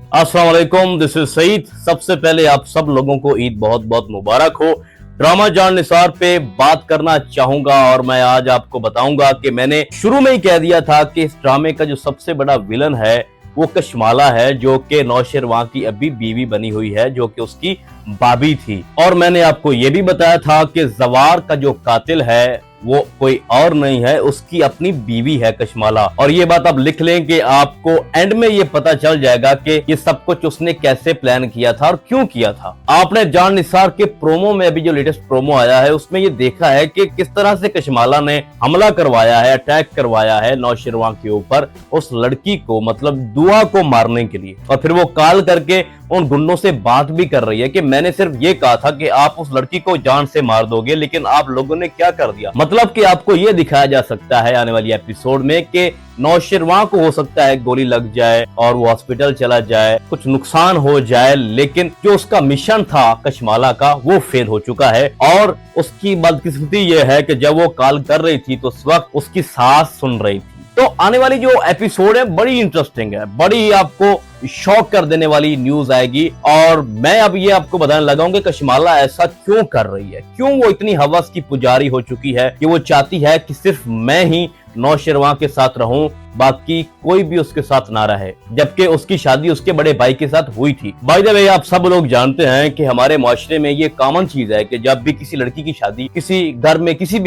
अस्सलाम वालेकुम, this is Saeed. सबसे पहले आप सब लोगों को ईद बहुत बहुत मुबारक हो। ड्रामा जान निसार पे बात करना चाहूंगा और मैं आज आपको बताऊंगा कि मैंने शुरू में ही कह दिया था कि इस ड्रामे का जो सबसे बड़ा विलन है वो कशमाला है, जो कि नौशेरवां की अभी बीवी बनी हुई है, जो कि उसकी भाभी थी। और मैंने आपको ये भी बताया था कि जवार का जो कातिल है वो कोई और नहीं है, उसकी अपनी बीवी है कशमाला। और ये बात आप लिख लें कि आपको एंड में ये पता चल जाएगा कि ये सब कुछ उसने कैसे प्लान किया था और क्यों किया था। आपने जान निसार के प्रोमो में अभी जो लेटेस्ट प्रोमो आया है उसमें ये देखा है कि किस तरह से कशमाला ने हमला करवाया है, अटैक करवाया है नौशेरवां के ऊपर, उस लड़की को, मतलब दुआ को मारने के लिए। और फिर वो कॉल करके उन गुंडों से बात भी कर रही है कि मैंने सिर्फ ये कहा था कि आप उस लड़की को जान से मार दोगे, लेकिन आप लोगों ने क्या कर दिया। मतलब कि आपको ये दिखाया जा सकता है आने वाली एपिसोड में कि नौशेरवां को हो सकता है गोली लग जाए और वो हॉस्पिटल चला जाए, कुछ नुकसान हो जाए, लेकिन जो उसका मिशन था कशमाला का वो फेल हो चुका है। और उसकी बदकिस्मती ये है कि जब वो कॉल कर रही थी तो उस वक्त उसकी सास सुन रही थी। तो आने वाली जो एपिसोड है बड़ी इंटरेस्टिंग है, बड़ी आपको शॉक कर देने वाली न्यूज आएगी। और मैं अब ये आपको बताने लगा हूं कि कशमाला ऐसा क्यों कर रही है, क्यों वो इतनी हवस की पुजारी हो चुकी है कि वो चाहती है कि सिर्फ मैं ही नौशेरवां के साथ रहूं, बाकी कोई भी उसके साथ ना रहे, जबकि उसकी शादी उसके बड़े भाई के साथ हुई थी। बाय द वे, आप सब लोग जानते हैं कि हमारे माशरे में ये कॉमन चीज है कि जब भी किसी लड़की की शादी किसी घर में, किसी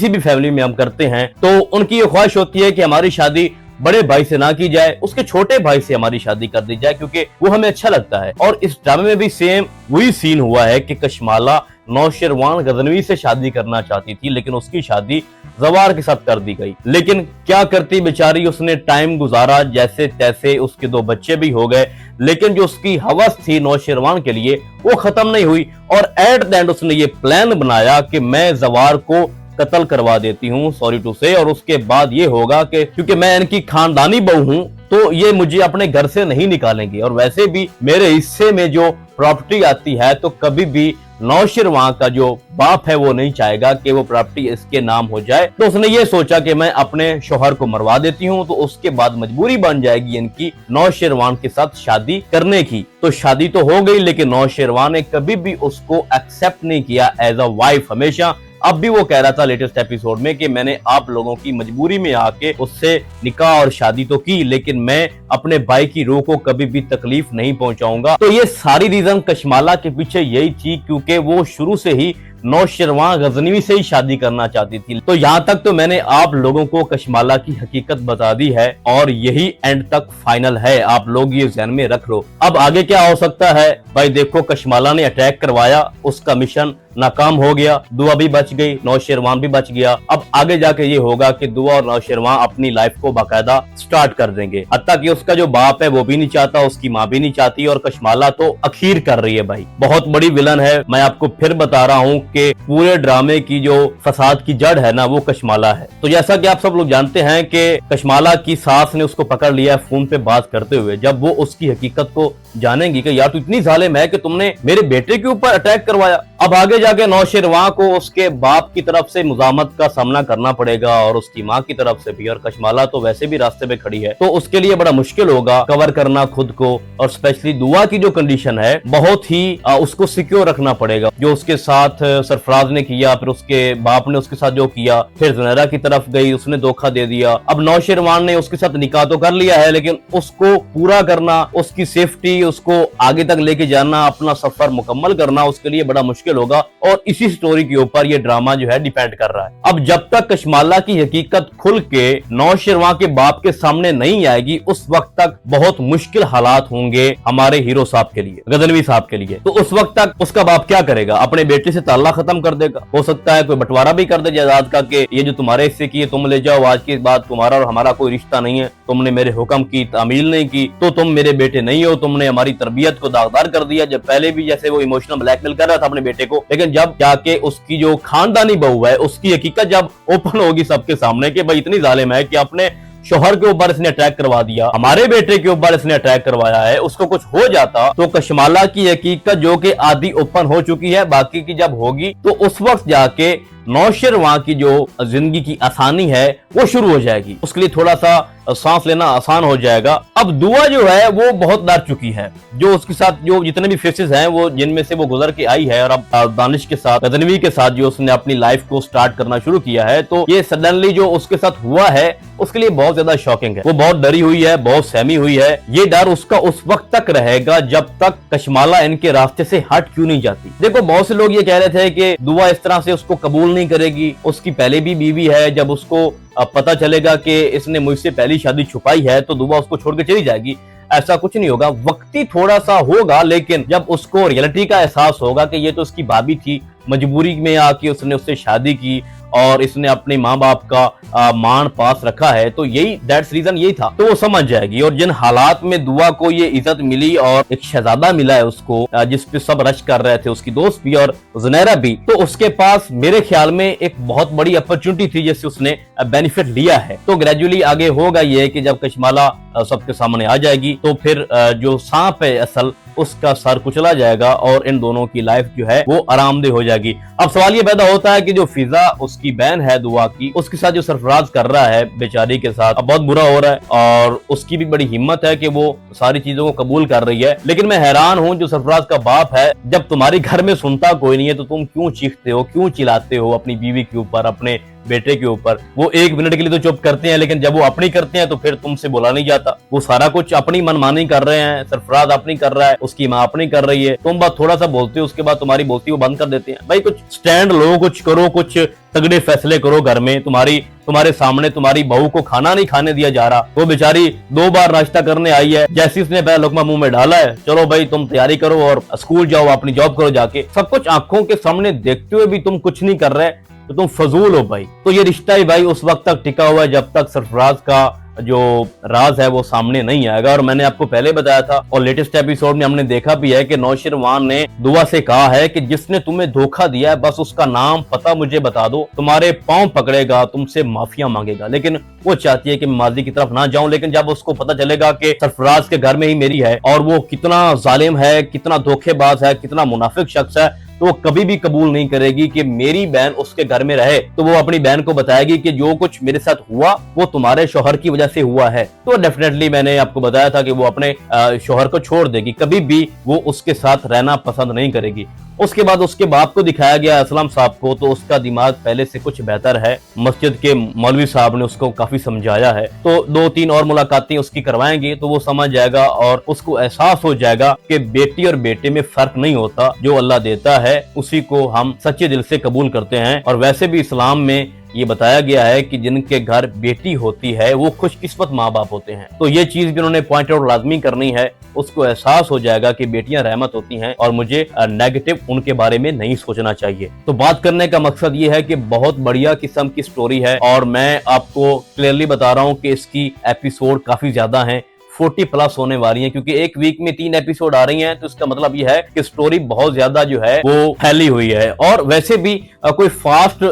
भी फैमिली में हम करते हैं तो उनकी ये ख्वाहिश होती है कि हमारी शादी बड़े भाई से ना की जाए, उसके छोटे भाई से हमारी शादी कर दी जाए, क्योंकि वो हमें अच्छा लगता है। और इस ड्रामे में भी सेम वही सीन हुआ है कि कशमाला नौशेरवान गजनवी से शादी करना चाहती थी, लेकिन उसकी शादी जवार के साथ कर दी गई। लेकिन क्या करती बेचारी, उसने टाइम गुजारा जैसे तैसे, उसके 2 बच्चे भी हो गए, लेकिन जो उसकी हवस थी नौशेरवान के लिए वो खत्म नहीं हुई। और एट द एंड उसने ये प्लान बनाया कि मैं जवार को कत्ल करवा देती हूँ, सॉरी टू से, और उसके बाद ये होगा कि क्योंकि मैं इनकी खानदानी बहू हूँ तो ये मुझे अपने घर से नहीं निकालेंगे, और वैसे भी मेरे हिस्से में जो प्रॉपर्टी आती है तो कभी भी नौशेरवां का जो बाप है वो नहीं चाहेगा कि वो प्रॉपर्टी इसके नाम हो जाए। तो उसने ये सोचा कि मैं अपने शोहर को मरवा देती हूँ, तो उसके बाद मजबूरी बन जाएगी इनकी नौशेरवान के साथ शादी करने की। तो शादी तो हो गई, लेकिन नौशेरवान ने कभी भी उसको एक्सेप्ट नहीं किया एज अ वाइफ। हमेशा अब भी वो कह रहा था लेटेस्ट एपिसोड में कि मैंने आप लोगों की मजबूरी में आके उससे निकाह और शादी तो की, लेकिन मैं अपने भाई की रूह को कभी भी तकलीफ नहीं पहुंचाऊंगा। तो ये सारी रीजन कशमाला के पीछे यही थी, क्योंकि वो शुरू से ही नौशेरवां गजनवी से ही शादी करना चाहती थी। तो यहाँ तक तो मैंने आप लोगों को कशमाला की हकीकत बता दी है और यही एंड तक फाइनल है, आप लोग ये ध्यान में रख लो। अब आगे क्या हो सकता है भाई, देखो कशमाला ने अटैक करवाया, उसका मिशन नाकाम हो गया, दुआ भी बच गई, नौशेरवां भी बच गया। अब आगे जाके ये होगा कि दुआ और नौशेरवां अपनी लाइफ को बाकायदा स्टार्ट कर देंगे। हत्ता कि उसका जो बाप है वो भी नहीं चाहता, उसकी माँ भी नहीं चाहती, और कशमाला तो अखीर कर रही है। भाई बहुत बड़ी विलन है। मैं आपको फिर बता रहा हूँ कि पूरे ड्रामे की जो फसाद की जड़ है ना वो कशमाला है। तो जैसा कि आप सब लोग जानते हैं कि कशमाला की सास ने उसको पकड़ लिया है फोन पे बात करते हुए। जब वो उसकी हकीकत को जानेंगी कि यार तू इतनी जालिम है कि तुमने मेरे बेटे के ऊपर अटैक करवाया, अब आगे जाके नौशेरवां को उसके बाप की तरफ से मुजामत का सामना करना पड़ेगा और उसकी माँ की तरफ से भी। और कशमाला तो वैसे भी रास्ते पे खड़ी है, तो उसके लिए बड़ा मुश्किल होगा कवर करना खुद को, और स्पेशली दुआ की जो कंडीशन है बहुत ही उसको सिक्योर रखना पड़ेगा। जो उसके साथ सरफराज ने किया, फिर उसके बाप ने उसके साथ जो किया, फिर जुनैरा की तरफ गई, उसने धोखा दे दिया। अब नौशेरवान ने उसके साथ निकाह तो कर लिया है, लेकिन उसको पूरा करना, उसकी सेफ्टी, उसको आगे तक लेके जाना, अपना सफर मुकम्मल करना उसके लिए बड़ा मुश्किल होगा। और इसी स्टोरी के ऊपर ये ड्रामा जो है डिपेंड कर रहा है। अब जब तक कशमाला की हकीकत खुल के नौशेरवां के बाप के सामने नहीं आएगी, उस वक्त तक बहुत मुश्किल हालात होंगे हमारे हीरो साहब के लिए, गजनवी साहब के लिए। तो उस वक्त तक उसका बाप क्या करेगा, अपने बेटे से ताल्ला खत्म कर देगा, हो सकता है कोई बंटवारा भी कर दे जायदाद का कि ये जो तुम्हारे हिस्से की है तुम ले जाओ, आज के बाद तुम्हारा और हमारा कोई रिश्ता नहीं है, तुमने मेरे हुक्म की तामील नहीं की तो तुम मेरे बेटे नहीं हो, तुमने हमारी तरबियत को दागदार कर दिया। जब पहले भी जैसे वो इमोशनल ब्लैकमेल कर रहा था अपने बेटे को, लेकिन जब जाके उसकी जो खानदानी बहू है उसकी हकीकत जब ओपन होगी सबके सामने कि भाई इतनी जालिम है कि अपने शोहर के ऊपर इसने अटैक करवा दिया, हमारे बेटे के ऊपर इसने अटैक करवाया है, उसको कुछ हो जाता तो कशमाला की हकीकत जो कि आधी ओपन हो चुकी है, बाकी की जब होगी तो उस वक्त जाके नौशेर वहां की जो जिंदगी की आसानी है वो शुरू हो जाएगी, उसके लिए थोड़ा सा सांस लेना आसान हो जाएगा। अब दुआ जो है वो बहुत डर चुकी है, जो उसके साथ जो जितने भी फेसेस हैं वो जिनमें से वो गुजर के आई है, और अब दानिश के साथ, गजनवी के साथ जो उसने अपनी लाइफ को स्टार्ट करना शुरू किया है, तो ये सडनली जो उसके साथ हुआ है उसके लिए बहुत ज्यादा शॉकिंग है। वो बहुत डरी हुई है, बहुत सहमी हुई है। ये डर उसका उस वक्त तक रहेगा जब तक कशमाला इनके रास्ते से हट क्यों नहीं जाती। देखो बहुत से लोग ये कह रहे थे कि दुआ इस तरह से उसको कबूल नहीं करेगी, उसकी पहले भी बीवी है, जब उसको पता चलेगा कि इसने मुझसे पहली शादी छुपाई है तो दुआ उसको छोड़ के चली जाएगी। ऐसा कुछ नहीं होगा, वक्ती थोड़ा सा होगा, लेकिन जब उसको रियलिटी का एहसास होगा कि ये तो उसकी भाभी थी, मजबूरी में आके उसने उससे शादी की और इसने अपने माँ बाप का मान पास रखा है, तो यही दैट्स रीजन यही था, तो वो समझ जाएगी। और जिन हालात में दुआ को ये इज्जत मिली और एक शहजादा मिला है उसको, जिस पे सब रश कर रहे थे, उसकी दोस्त भी और जुनैरा भी, तो उसके पास मेरे ख्याल में एक बहुत बड़ी अपॉर्चुनिटी थी जिससे उसने बेनिफिट लिया है। तो ग्रेजुअली आगे होगा ये कि जब कशमाला सबके सामने आ जाएगी तो फिर जो सांप है असल, उसका सर कुचला जाएगा और इन दोनों की लाइफ जो है वो आरामदेह हो जाएगी। अब सवाल ये पैदा होता है कि जो फिजा उसकी बहन है दुआ की, उसके साथ जो सरफराज कर रहा है बेचारी के साथ, अब बहुत बुरा हो रहा है और उसकी भी बड़ी हिम्मत है कि वो सारी चीजों को कबूल कर रही है। लेकिन मैं हैरान हूं, जो सरफराज का बाप है, जब तुम्हारे घर में सुनता कोई नहीं है तो तुम क्यों चीखते हो, क्यों चिल्लाते हो अपनी बीवी के ऊपर, अपने बेटे के ऊपर। वो एक मिनट के लिए तो चुप करते हैं, लेकिन जब वो अपनी करते हैं तो फिर तुमसे बोला नहीं जाता। वो सारा कुछ अपनी मनमानी कर रहे हैं, सरफराज अपनी कर रहा है, उसकी माँ अपनी कर रही है, तुम बस थोड़ा सा बोलते हो, उसके बाद तुम्हारी बोलती वो बंद कर देते हैं। भाई कुछ स्टैंड लो, कुछ करो, कुछ तगड़े फैसले करो घर में। तुम्हारे सामने तुम्हारी बहू को खाना नहीं खाने दिया जा रहा, वो बेचारी 2 बार नाश्ता करने आई है, जैसे उसने पहला लुकमा मुंह में डाला है, चलो भाई तुम तैयारी करो और स्कूल जाओ, अपनी जॉब करो जाके। सब कुछ आंखों के सामने देखते हुए भी तुम कुछ नहीं कर रहे तो तुम फजूल हो भाई। तो ये रिश्ता ही भाई उस वक्त तक टिका हुआ है जब तक सरफराज का जो राज है वो सामने नहीं आएगा। और मैंने आपको पहले बताया था और लेटेस्ट एपिसोड में हमने देखा भी है कि नौशेर वान ने दुआ से कहा है कि जिसने तुम्हें धोखा दिया है बस उसका नाम पता मुझे बता दो, तुम्हारे पांव पकड़ेगा, तुमसे माफिया मांगेगा। लेकिन वो चाहती है कि मैं माजी की तरफ ना जाऊं, लेकिन जब उसको पता चलेगा कि सरफराज के घर में ही मेरी है और वो कितना जालिम है, कितना धोखेबाज है, कितना मुनाफिक शख्स है, तो वो कभी भी कबूल नहीं करेगी कि मेरी बहन उसके घर में रहे। तो वो अपनी बहन को बताएगी कि जो कुछ मेरे साथ हुआ वो तुम्हारे शौहर की वजह से हुआ है। तो डेफिनेटली मैंने आपको बताया था कि वो अपने शौहर को छोड़ देगी, कभी भी वो उसके साथ रहना पसंद नहीं करेगी। उसके बाद उसके बाप को दिखाया गया असलम साहब को, तो उसका दिमाग पहले से कुछ बेहतर है। मस्जिद के मौलवी साहब ने उसको काफी समझाया है, तो 2-3 और मुलाकातें उसकी करवाएंगे तो वो समझ जाएगा और उसको एहसास हो जाएगा कि बेटी और बेटे में फर्क नहीं होता, जो अल्लाह देता है उसी को हम सच्चे दिल से कबूल करते हैं। और वैसे भी इस्लाम में ये बताया गया है कि जिनके घर बेटी होती है वो खुशकिस्मत माँ बाप होते हैं। तो ये चीज भी उन्होंने पॉइंट आउट लाजमी करनी है, उसको एहसास हो जाएगा कि बेटियां रहमत होती हैं और मुझे नेगेटिव उनके बारे में नहीं सोचना चाहिए। तो बात करने का मकसद ये है कि बहुत बढ़िया किस्म की स्टोरी है और मैं आपको क्लियरली बता रहा हूँ कि इसकी एपिसोड काफी ज्यादा है, 40+ होने वाली है, क्योंकि एक वीक में 3 एपिसोड आ रही हैं। तो इसका मतलब ये है कि स्टोरी बहुत ज्यादा जो है वो फैली हुई है। और वैसे भी कोई फास्ट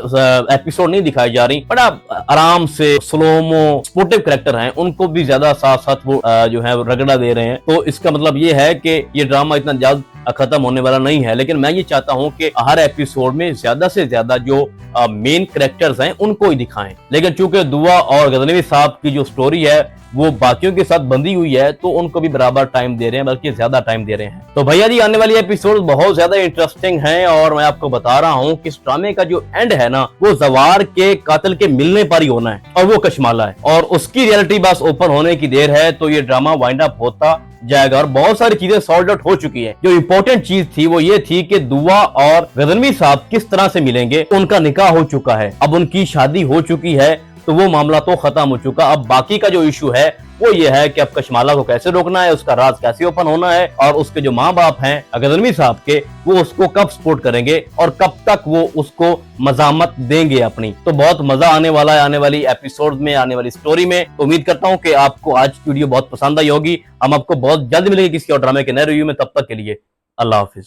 एपिसोड नहीं दिखाई जा रही, बड़ा आराम से स्लोमो स्पोर्टिव कैरेक्टर हैं, उनको भी ज्यादा साथ साथ वो जो है रगड़ा दे रहे हैं। तो इसका मतलब ये है कि ये ड्रामा इतना जल्द खत्म होने वाला नहीं है। लेकिन मैं ये चाहता हूं कि हर एपिसोड में ज्यादा से ज्यादा जो मेन कैरेक्टर्स हैं उनको ही दिखाएं। लेकिन चूंकि दुआ और गजनवी साहब की जो स्टोरी है वो बाकियों के साथ बंधी हुई है, तो उनको भी बराबर टाइम दे रहे हैं, बल्कि ज्यादा टाइम दे रहे हैं। तो भैया जी आने वाली एपिसोड बहुत ज्यादा इंटरेस्टिंग है और मैं आपको बता रहा हूँ कि इस ड्रामे का जो एंड है ना, वो जवार के कातिल के मिलने पर ही होना है और वो कशमाला है और उसकी रियलिटी बस ओपन होने की देर है। तो ये ड्रामा वाइंड अप होता जाएगा और बहुत सारी चीजें सॉल्व आउट हो चुकी है। जो इंपॉर्टेंट चीज थी वो ये थी कि दुआ और गजनवी साहब किस तरह से मिलेंगे। उनका निकाह हो चुका है, अब उनकी शादी हो चुकी है, तो वो मामला तो खत्म हो चुका। अब बाकी का जो इशू है वो ये है कि अब कशमाला को कैसे रोकना है, उसका राज कैसे ओपन होना है और उसके जो माँ बाप हैं गजनवी साहब के, वो उसको कब सपोर्ट करेंगे और कब तक वो उसको मजामत देंगे अपनी। तो बहुत मजा आने वाला है आने वाली एपिसोड में, आने वाली स्टोरी में। तो उम्मीद करता हूँ कि आपको आज की वीडियो बहुत पसंद आई होगी। हम आपको बहुत जल्द मिलेंगे किसी और ड्रामे के नए रिव्यू में, तब तक के लिए अल्लाह हाफिज।